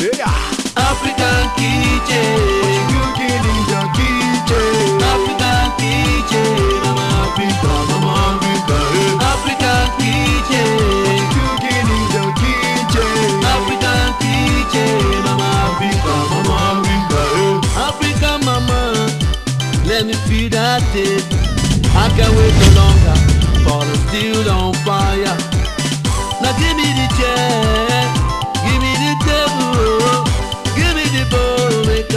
African kitchen. What you cooking in your kitchen? African kitchen. Mama Africa, Mama Africa. African kitchen. What you cooking in your kitchen? African kitchen. Mama Africa, Mama Africa. African mama, let me feel that taste. I can't wait no longer for the steel on fire. Now give me the chair, give me the table, give me the bowl, make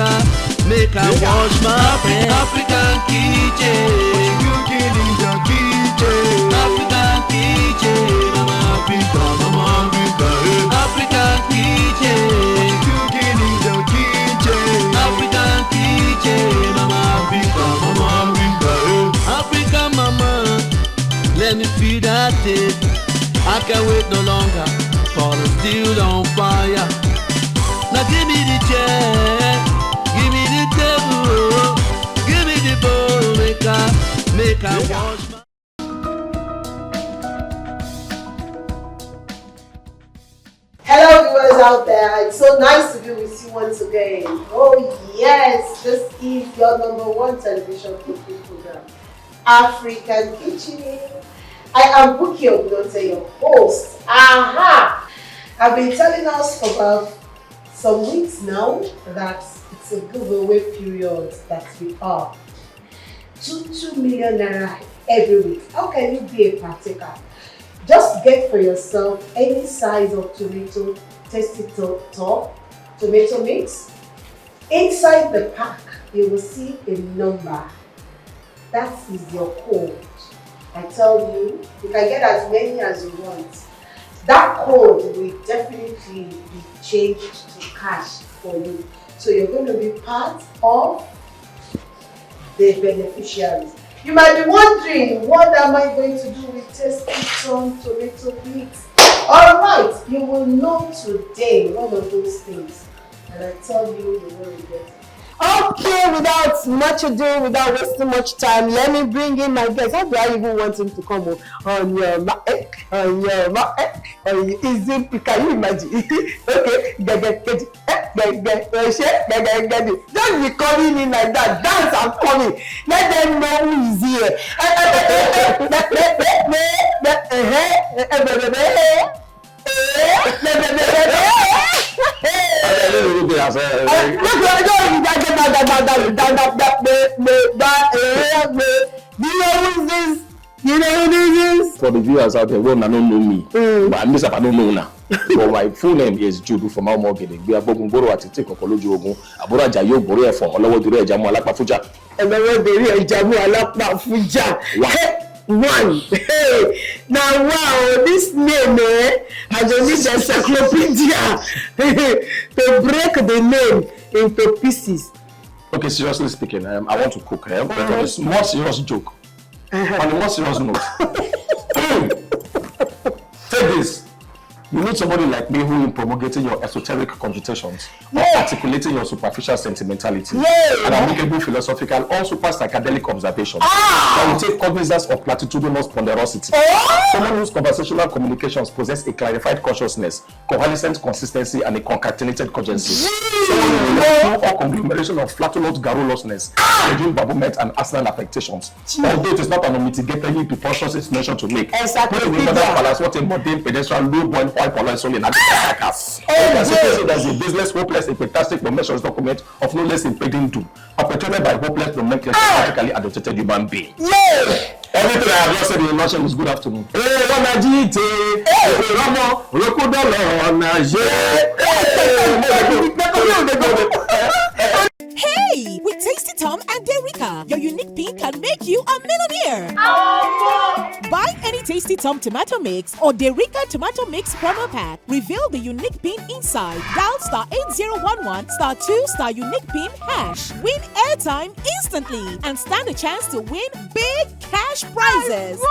I wash my hands. African kitchen, what you cooking in your kitchen? African kitchen, Mama Africa, Mama Africa. African kitchen, what you cooking in your kitchen? African kitchen, Mama Africa, Mama Africa. African mama, let me feel that taste. I can't wait no longer for the steel on fire. Now give me the chair, give me the table, give me the bowl, make I wash my. Hello viewers out there, it's so nice to be with you once again. Oh yes, this is your #1 television cooking program, African Kitchen. I am Buki Ogunte, your host. Aha! I've been telling us for about some weeks now that it's a giveaway period that we are. 2 million naira every week. How can you be a partaker? Just get for yourself any size of tomato, tasty tomato mix. Inside the pack, you will see a number. That is your code. I tell you, you can get as many as you want. That code will definitely be changed to cash for you. So you're going to be part of the beneficiaries. You might be wondering, what am I going to do with tasty tomato mix? Alright, you will know today one of those things. And I tell you, you will regret it. Okay, without much ado, without wasting much time, let me bring in my guest. How do I even want him to come on your can you imagine? Okay, don't be coming in like that. Dance, I'm coming. Let them know who is here. You know who this is? For the viewers out there, well, I don't know me, but I miss up, I don't know now. But my full name is Judu from our mortgage. We are going to go to take a college. Abura Jayo Borea from Olowo Dure Jamu Alakpa Fuja. And the word Dure Jamu Alakpa Fuja. One. Hey, now wow, this name I just need an encyclopedia to break the name into pieces. Okay, seriously speaking, I want to cook. But on a more serious joke. On a more serious note. Take this. You need somebody like me who is promulgating your esoteric computations, or articulating your superficial sentimentality, and amicable philosophical or super psychedelic observations that will take cognizance of platitudinous ponderosity. Someone whose conversational communications possess a clarified consciousness, coalescent consistency, and a concatenated cogency. Someone who will know all conglomeration of flatulent garrulousness, raging babomet, and asthma affectations. Although it is not an unmitigated preposterous explanation to make. Put in another balance what a modern pedestrian low-born there's a business hopeless and fantastic measures document of no less impeding doom, perpetrated by hopeless nomenclature practically adopted human being. Everything I have just said in a nutshell is good afternoon. Hey, with Tasty Tom and Derica, your unique pin can make you a millionaire. Buy any Tasty Tom tomato mix or Derica tomato mix promo pack. Reveal the unique pin inside. Dial *8011 *2 *unique pin hash. Win airtime instantly and stand a chance to win big cash prizes.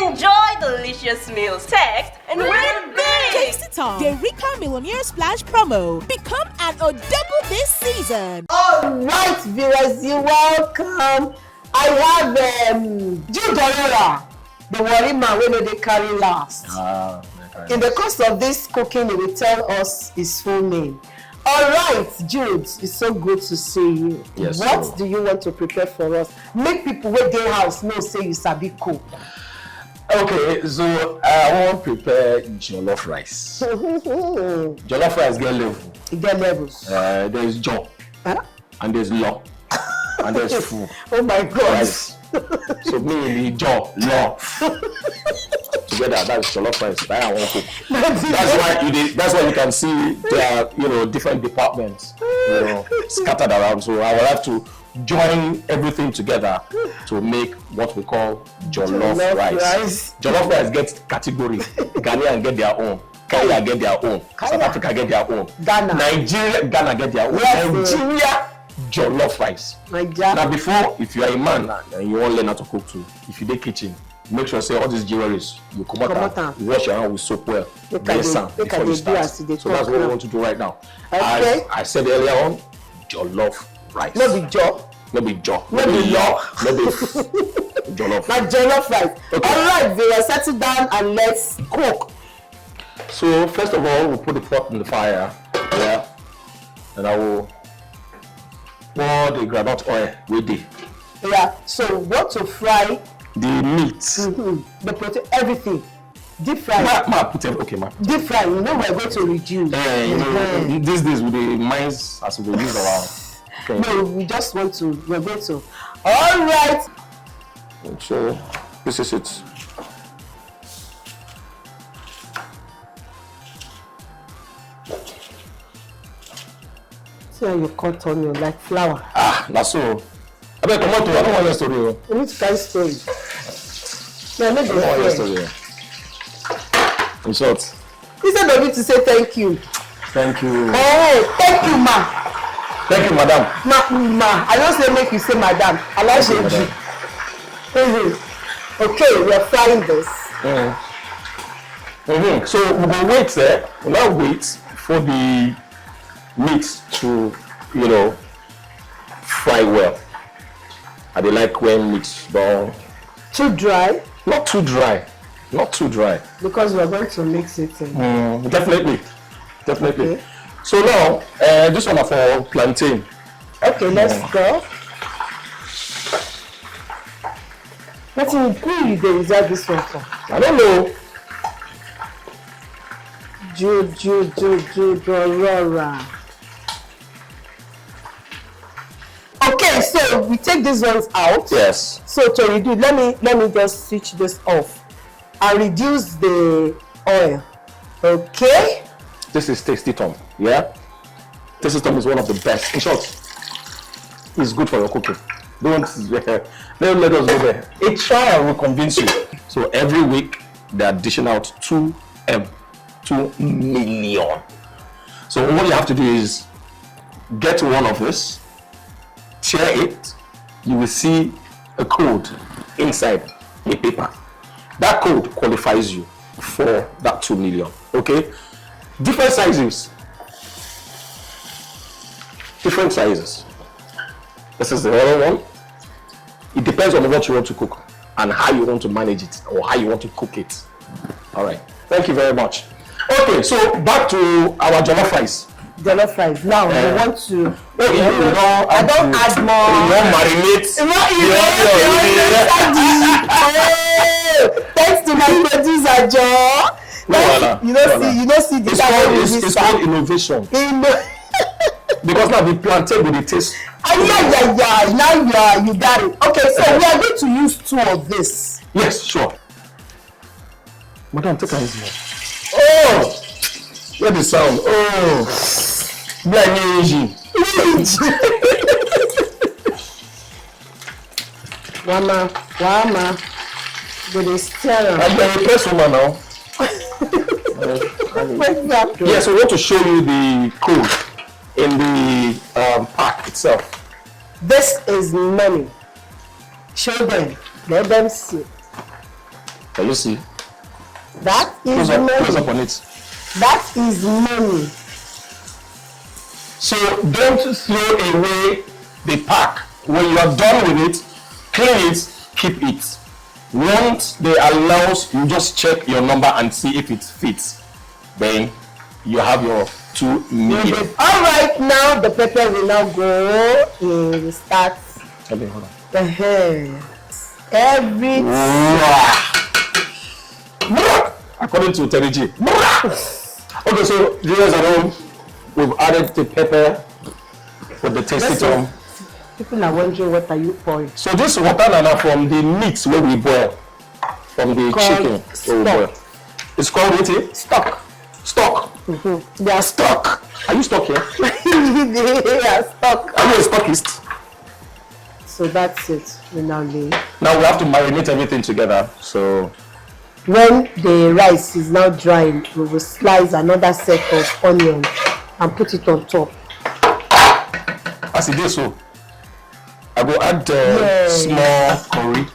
Enjoy delicious meals, text, and win big! Tasty Tom, Derica Millionaire Splash promo. Become an Odebu this season. Alright, viewers, you're welcome. I have Jude Orera, the worry man when they carry last. In the course of this cooking, he will tell us his full name. All right, Jude, it's so good to see you. Yes. What do you want to prepare for us? Make people wey dey house know say you sabi cook. Okay, so I want to prepare jollof rice. Jollof rice get level. You get levels. There's jaw, and there's law, and there's food. Oh my God. Rice. So me, the jaw, law. Together, that's jollof rice. That I want to cook. That's why you can see there are, different departments, scattered around. So I will have to join everything together to make what we call jollof rice. Jollof rice gets category. Ghanaian get their own. Kenya get their own. South Africa get their own. Ghana get their own. Nigeria jollof rice. Now before, if you are a man and you want to learn how to cook too, if you dey kitchen, make sure say all these jewelries you come out, wash your hand with soap well, bless am before you start. So that's what we want to do right now. As I said earlier on, jollof rice. No be jaw. No be jaw. No be law. No be jollof. Like jollof rice. Okay. All right, Vera, settle down and let's cook. So first of all, we'll put the pot in the fire. Yeah. And I will pour the groundnut oil with it. Yeah. So what to fry? The meat. The protein, everything. Deep fry. Okay, ma. Deep fry. We're going to reduce. These days with the mines as we use around. Okay. No, we're going to. All right. So this is it. See how you cut onion like flour. That's so. I don't want your story. You need to carry story. No, I don't want your story. In short. Instead of you to say thank you. Thank you. Oh, thank you, ma. Thank you, madam. Ma. I don't say make you say madam. I like say you. Okay, we are frying this. So we will wait there. We'll now wait for the meat to, fry well. I dey like when meat don't. Too dry? Not too dry. Not too dry. Because we are going to mix it in. Definitely. Okay. So now, this one is for plantain. Okay, let's go. Who you reserve this one for? I don't know. Aurora. Okay, so we take these ones out. Yes. So to reduce, let me just switch this off and reduce the oil. Okay. This is Tasty Tom. Yeah. Tasty Tom is one of the best. In short, it's good for your cooking. Don't let us go there. A trial will convince you. So every week they are dishing out 2 million. So what you have to do is get one of this, share it. You will see a code inside a paper. That code qualifies you for that 2 million. Okay? Different sizes. This is the other one. It depends on what you want to cook and how you want to manage it or how you want to cook it. All right. Thank you very much. Okay, so back to our jollof rice. Jollof rice. Now we want to. I don't add more. You don't marinate. Thanks to my producer, Joe. You don't see the it's called innovation. Because now the plantain with the taste. Now you got it. Okay, so we are going to use 2 of this. Yes, sure. Madam, take a easy one. Oh, hear the sound. Oh, blind. Wama. But it's terrible. I'm a press woman now. Yes, we want to show you the code in the pack itself. This is money. Show them. Let them see. Can you see? That is money. Close up on it. That is money. So don't throw away the pack. When you are done with it, clean it, keep it. Once they allow, you just check your number and see if it fits. Then you have your 2 million. All right, now the pepper will now go in start. Okay, hold on. Every according to Terry G. Okay, so viewers at home, we've added the pepper with the tasty tom. People are wondering what are you pouring. So this water nana from the meat where we boil, from the chicken where we boil. It's called what? Stock. Stock. They are stock. Are you stuck here? They are stock. Are you a stockist? So that's it. We now lay. Now we have to marinate everything together. So when the rice is now drying, we will slice another set of onion and put it on top. as it is so, I will add small curry.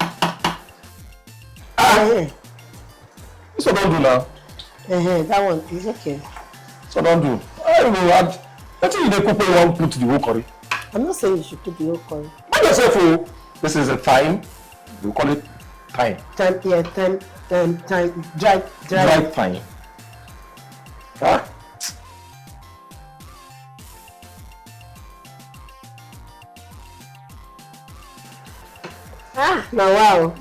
So don't do now. That one is okay. So don't do. I will add. I think you cook when you want to put the whole curry. I'm not saying you should put the whole curry. By yourself, oh, this is a thyme. We call it thyme. Thyme, yeah, thyme, dry thyme. Huh? Now wow,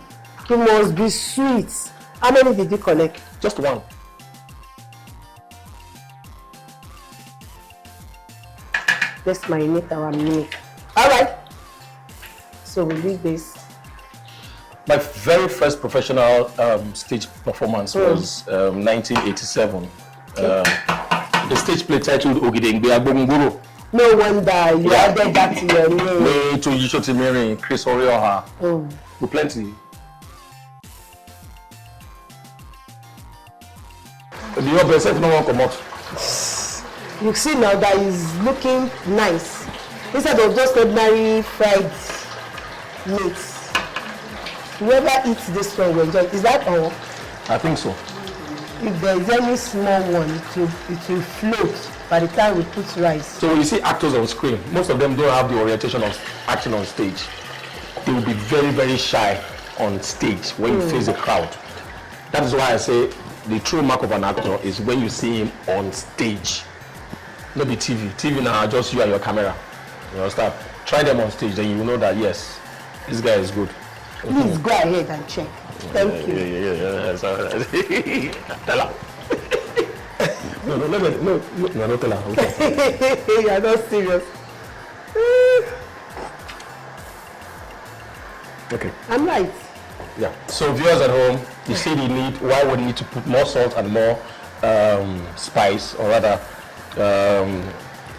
it must be sweet. How many did you collect? Just one. Let's marinate our milk. Alright. So we leave this. My very first professional stage performance was 1987. The stage play titled Ogidengbe Agbongoro. No wonder you added that to your name. To Yishotimiri, Chris Orioha. With plenty. The other self no one come out. You see now that is looking nice. Instead of just ordinary fried meat. Whoever eats this one will enjoy. Is that all? I think so. If there is any small one, it will float by the time we put rice. So when you see actors on screen, most of them don't have the orientation of acting on stage. They will be very, very shy on stage when you face a crowd. That is why I say the true mark of an actor is when you see him on stage. Not the TV. TV now just you and your camera. You understand? Try them on stage, then you will know that yes, this guy is good. Please go ahead and check. Thank you. Yeah. Tell her. No, don't tell her. Okay. You are not serious. Okay. I'm right. Yeah. So viewers at home, you see the need, why we need to put more salt and more spice, or rather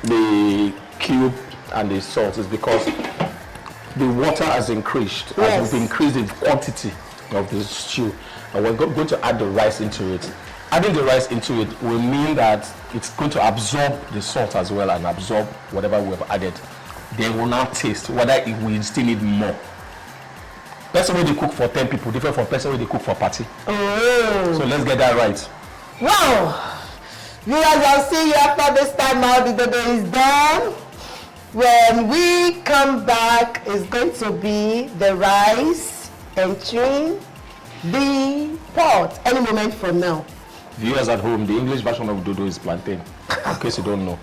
the cube and the salt is because the water has increased. Yes. As we've increased the quantity of the stew, and we're going to add the rice into it. Adding the rice into it will mean that it's going to absorb the salt as well and absorb whatever we have added. They will now taste whether it will still need more. Person where they cook for 10 people different from person where they cook for party. So let's get that right. Wow! Viewers, I'll see you after this time out. The day is done. When we come back, it's going to be the rice entering the pot any moment from now. Viewers at home, the English version of dodo is plantain, in case you don't know.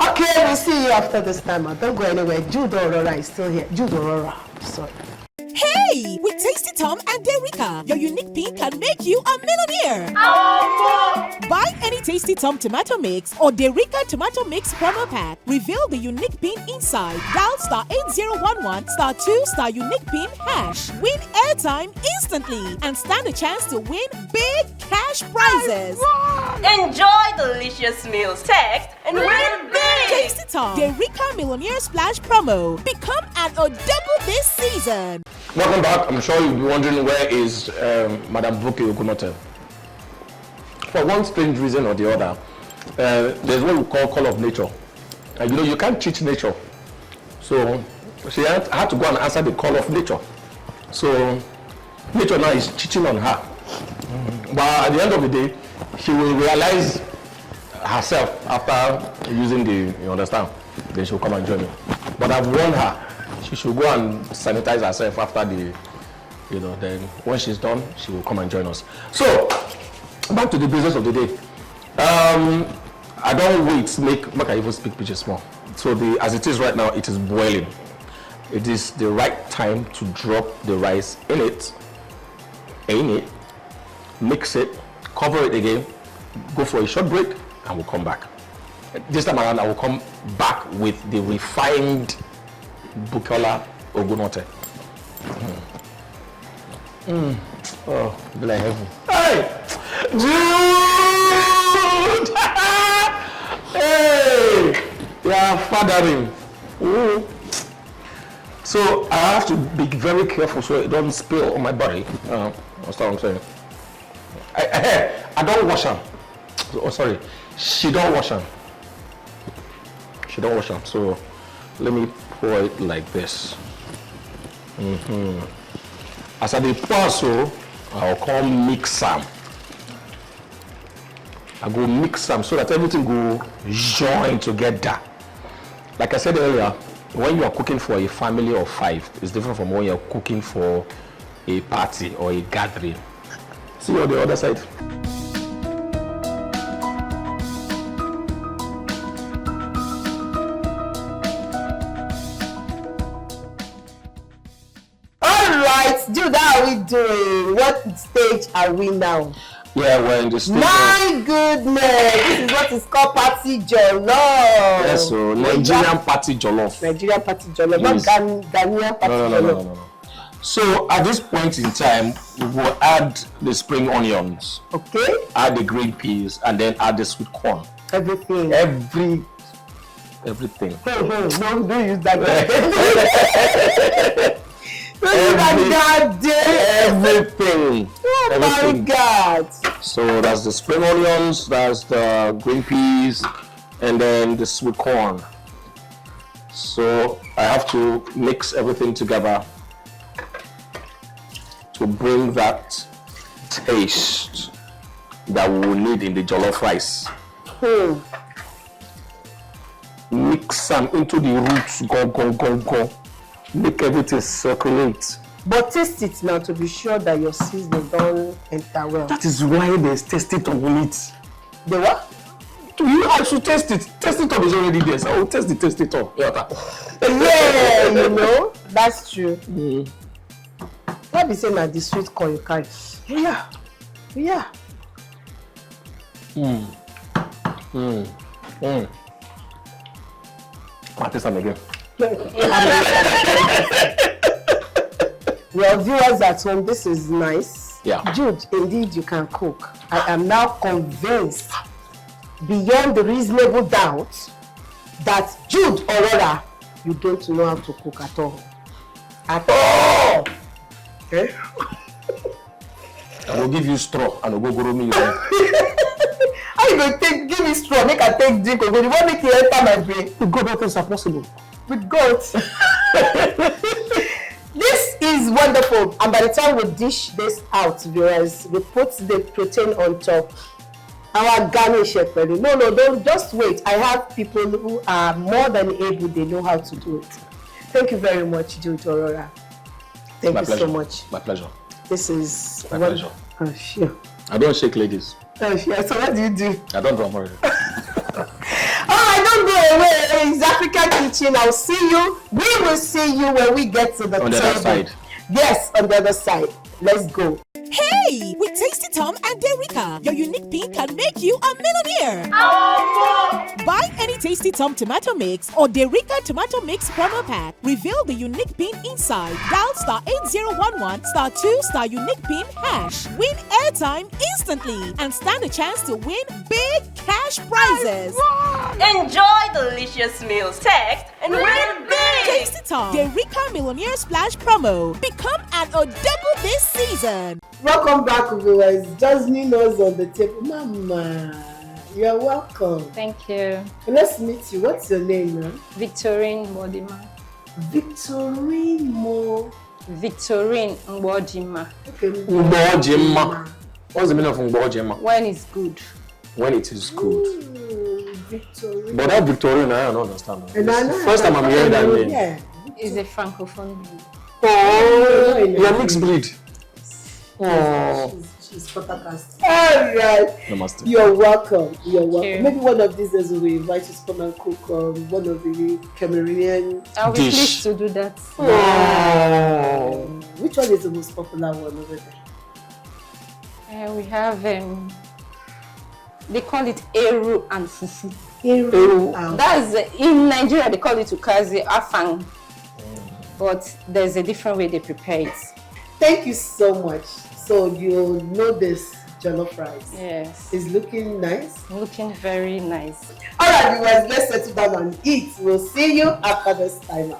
Okay, we'll see you after this time out. Don't go anywhere. Jude Aurora is still here. Jude Aurora, sorry. Hey! With Tasty Tom and Derika, your unique pin can make you a millionaire. Buy any Tasty Tom tomato mix or Derika tomato mix promo pack. Reveal the unique pin inside. Dial *8011 *2 unique pin hash. Win airtime instantly and stand a chance to win big cash prizes. Enjoy delicious meals. Text and win big. Tasty Tom, Derika Millionaire Splash promo. Become an Odebu this season. Welcome back. I'm sure you'll be wondering where is Madam Buke Ogunote. For one strange reason or the other, there's what we call call of nature. And you know, you can't cheat nature. So she had to go and answer the call of nature. So nature now is cheating on her. But at the end of the day, she will realize herself after using the, you understand, then she'll come and join me. But I've warned her. She should go and sanitize herself after the, you know, then when she's done, she will come and join us. So, back to the business of the day. I don't wait. Make I even speak pidgin small. So as it is right now, it is boiling. It is the right time to drop the rice in it, mix it, cover it again, go for a short break, and we'll come back. This time around, I will come back with the refined Bukola Ogunote. Oh, be like heaven. Hey! Dude! Hey! Yeah, fathering. Ooh. So I have to be very careful so it doesn't spill on my body. That's what I'm saying. I don't wash them. Oh, sorry. She don't wash them. She don't wash them. So let me pour it like this. As I pour so, I'll come mix them. I go mix them so that everything go join together. Like I said earlier, when you are cooking for a family of 5, it's different from when you're cooking for a party or a gathering. See on the other side. Alright, Jude, how are we doing? What stage are we now? Yeah, we're in the stage. My goodness, this is what is called party jollof. Yes, so Nigerian party jollof. Nigerian party jollof, Yes. not Ghanaian party jollof. No. So at this point in time, we will add the spring onions, Okay, add the green peas, and then add the sweet corn. everything. Everything. No, don't use that. Everything. Oh Everything. my God. So that's the spring onions, that's the green peas, and then the sweet corn. So I have to mix everything together to bring that taste that we will need in the jollof rice. Mix them into the roots, go. Make everything circulate. But taste it now to be sure that your seasoning don't enter well. That is why there's taste it on it. The what? I should taste it. Taste it up is already there. So I will taste it up. Yeah, you know, that's true. Not the same as the sweet corn you carry. Yeah. I'll taste them again. Your viewers at home, this is nice. Yeah. Jude, indeed you can cook. I am now convinced, beyond the reasonable doubt, that Jude Aurora, you don't know how to cook at all. At all. Okay? I will give you straw and I will go me. How you going to give me straw, make I take drink, or you want me to enter my brain? With God, all things are possible. With God. This is wonderful, and by the time we dish this out, viewers, we put the protein on top. Our garnish it ready. No, don't just wait. I have people who are more than able, they know how to do it. Thank you very much, Jude Aurora. Thank you so much. My pleasure. This is my pleasure. Oh, sure. I don't shake ladies. Oh, sure. So what do you do? I don't drum already. I don't go away. It's African Kitchen. I'll see you. We will see you when we get to the On the table. other side. Yes, on the other side. Let's go. Hey! With Tasty Tom and Derika, your unique pin can make you a millionaire. Buy any Tasty Tom tomato mix or Derika tomato mix promo pack. Reveal the unique pin inside. Dial *8011 *2 unique pin hash. Win airtime instantly and stand a chance to win big cash prizes. Enjoy delicious meals. Text and win big. Tasty Tom, Derika Millionaire Splash promo. Become an Odebu this season. Welcome back, viewers. Jasmine us on the table. Mama, you are welcome. Thank you. Let's meet you. What's your name, man? Victorine Mbodima. Victorine Mbodima. Okay. Mbojima. What's the meaning of Mbojima? When it's good. When it is good. Victorine. But that Victorine, I don't understand. And I know First time I'm hearing that name. Yeah. It's a francophone name. Oh, you're mixed breed. Oh. this podcast. All right. Namaste. You're welcome. You're welcome. you. Maybe one of these days we will invite you to come and cook one of the Cameroonian. I'll be Dish. pleased to do that. Which one is the most popular one over there? We have, they call it Eru and Fufu. Eru. That's in Nigeria, they call it Ukazi Afang. But there's a different way they prepare it. Thank you so much. So you know this jollof rice. Yes. It's looking nice. Looking very nice. All right, viewers, let's settle down and eat. We'll see you after this timer.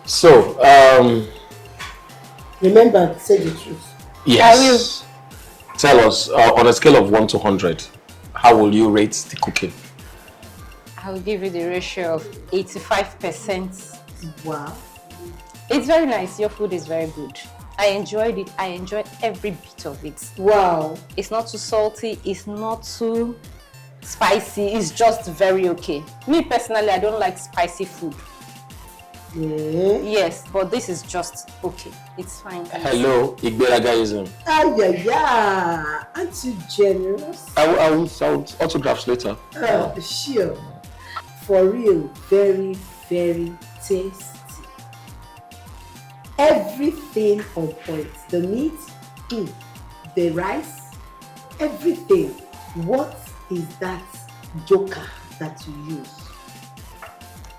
So, Remember, say the truth. yes. Tell us, on a scale of 1 to 100, how will you rate the cooking? I will give you the ratio of 85%. Wow. It's very nice. Your food is very good. I enjoyed it. I enjoyed every bit of it. Wow. It's not too salty. It's not too spicy. It's just very okay. Me personally, I don't like spicy food. Yeah. Yes, but this is just okay. It's fine. Hello, Igberagaism. Yeah. Aren't you generous? I will autographs later. Sure. For real, very, very tasty. Everything on point. The meat, the rice, everything. What is that joker that you use?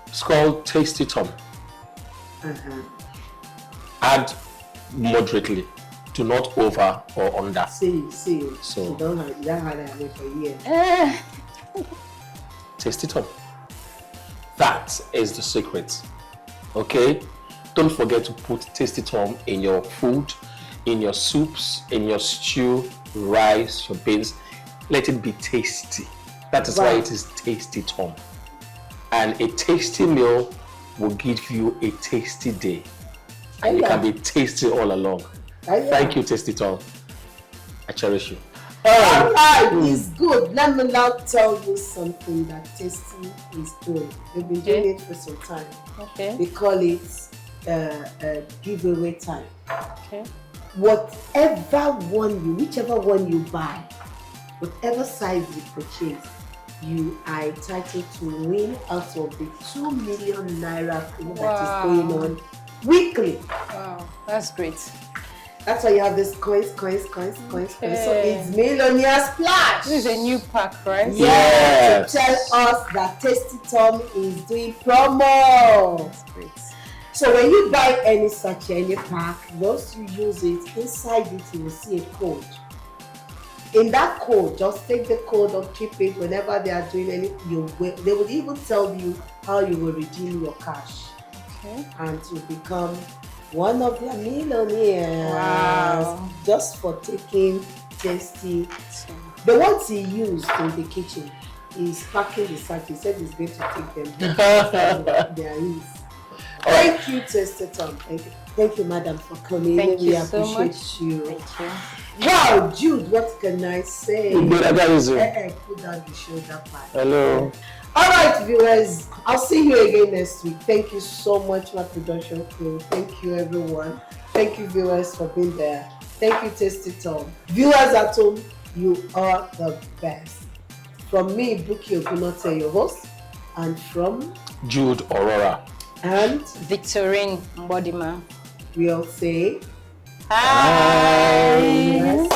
It's called Tasty Tom. Add moderately. Do not over or under. See. So- You don't have it for years. Tasty Tom. That is the secret. Okay? Don't forget to put Tasty Tom in your food, in your soups, in your stew, rice, your beans. Let it be tasty. That is why it is Tasty Tom. And a tasty meal will give you a tasty day. And you can be tasty all along. Thank you, Tasty Tom. I cherish you. All right, it's good. Let me now tell you something that Tasty is doing. They've been doing it for some time. Okay. They call it giveaway time. Okay. Whichever one you buy, whatever size you purchase, you are entitled to win out of the 2 million naira pool that is going on weekly. Wow, that's great. That's why you have this coins. So it's Millionaire Splash. This is a new pack, right? Yes. To tell us that Tasty Tom is doing promo. That's great. So when you buy any sachet, any pack, once you use it, inside it you will see a code. In that code, just take the code or keep it whenever they are doing anything. They will even tell you how you will redeem your cash. Okay. And to become one of their millionaires. Wow. Just for taking Tasty. The ones he used in the kitchen is packing the sachet. He said he's going to take them back. There is. Thank you, Tasty Tom. Thank you, madam, for coming. Thank We you so appreciate much. you. Thank you. Wow, Jude, what can I say? Igberagaism. Put down the shoulder pad. Hello. All right, viewers, I'll see you again next week. Thank you so much, my production crew. Thank you, everyone. Thank you, viewers, for being there. Thank you, Tasty Tom. Viewers at home, you are the best. From me, Buki Ogunote, your host, and from Jude Aurora. and Victorine Mbodima. we'll say Hi. yes.